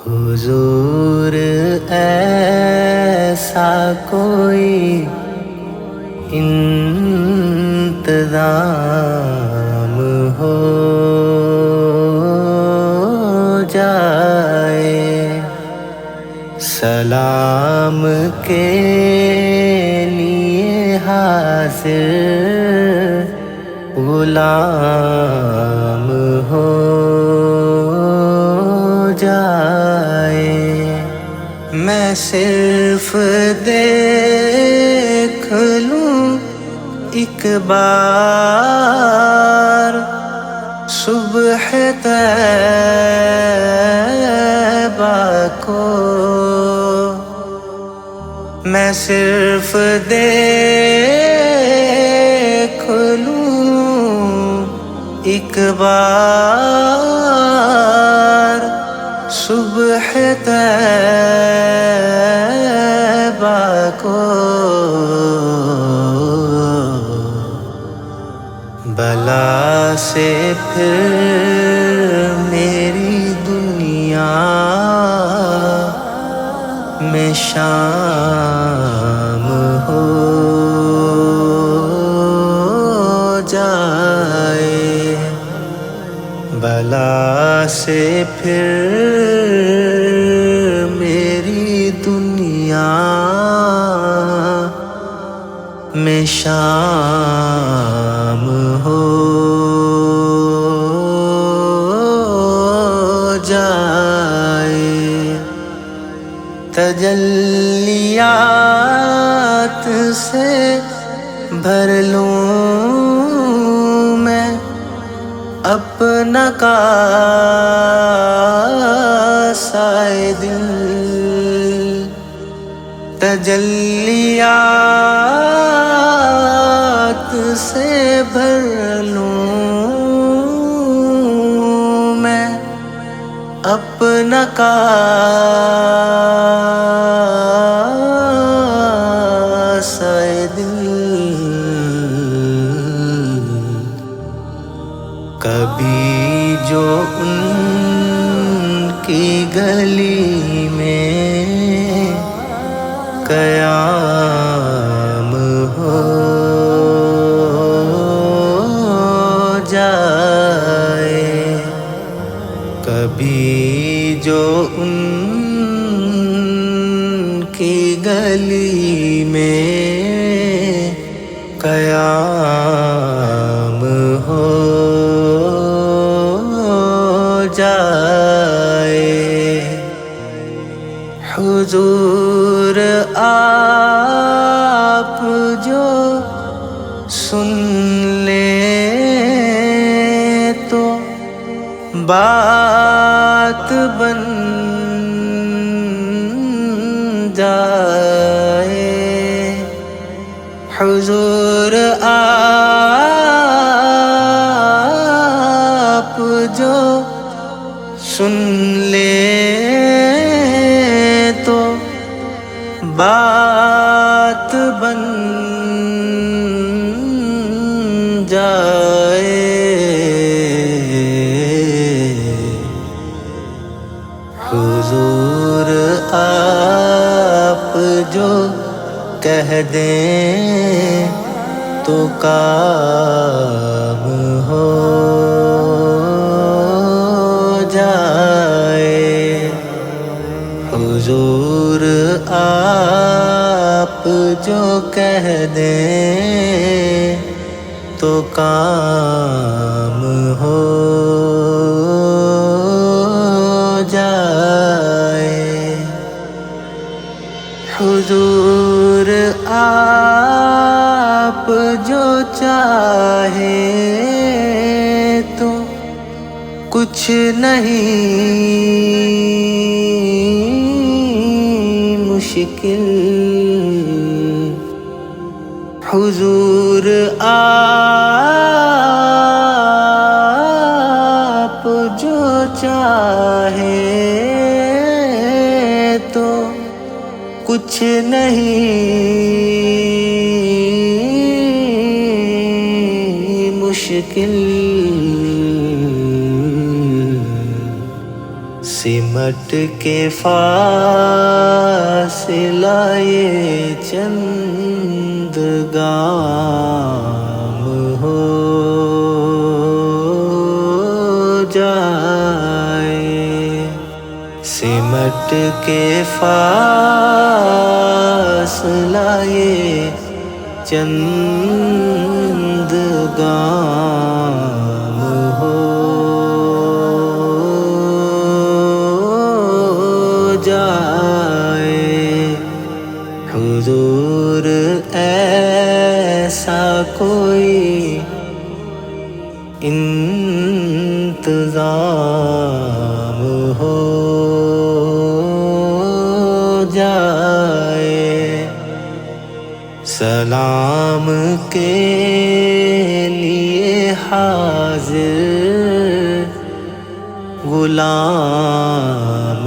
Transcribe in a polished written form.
حضور ایسا کوئی انتظام ہو جائے، سلام کے لیے حاضر غلام ہو جائے۔ میں صرف دیکھ لوں ایک بار صبح طیبہ کو، میں صرف دیکھ لوں ایک بار صبح طیبہ کو، بلا سے پھر میری دنیا میں شام ہو جائے، بلا سے پھر میری دنیا میں شام ہو جائے۔ تجلیات سے بھر لوں میں اپنا کاسہ دل، تجلیات سے بھر لوں میں اپنا کاسہ دل، کبھی جو ان کی گلی میں قیام ہو جائے، کبھی جو ان کی گلی میں قیام ہو جائے۔ حضور آپ جو سن لیں تو بات بن جائے، حضور آپ جو سن لیں تو بات بن جائے، حضور آپ جو کہہ دیں تو کام ہو جائے، حضور آپ جو کہہ دیں تو کام ہو جائے، حضور آپ جو چاہے تو کچھ نہیں مشکل، حضور آپ جو چاہے تو کچھ نہیں مشکل، سمٹ کے فاصلہ یہ چند گام ہو جائے، سمٹ کے فاصلہ یہ چند گام ہو جائے، حضور ایسا کوئی انتظام ہو جائے، سلام کے لیے حاضر غلام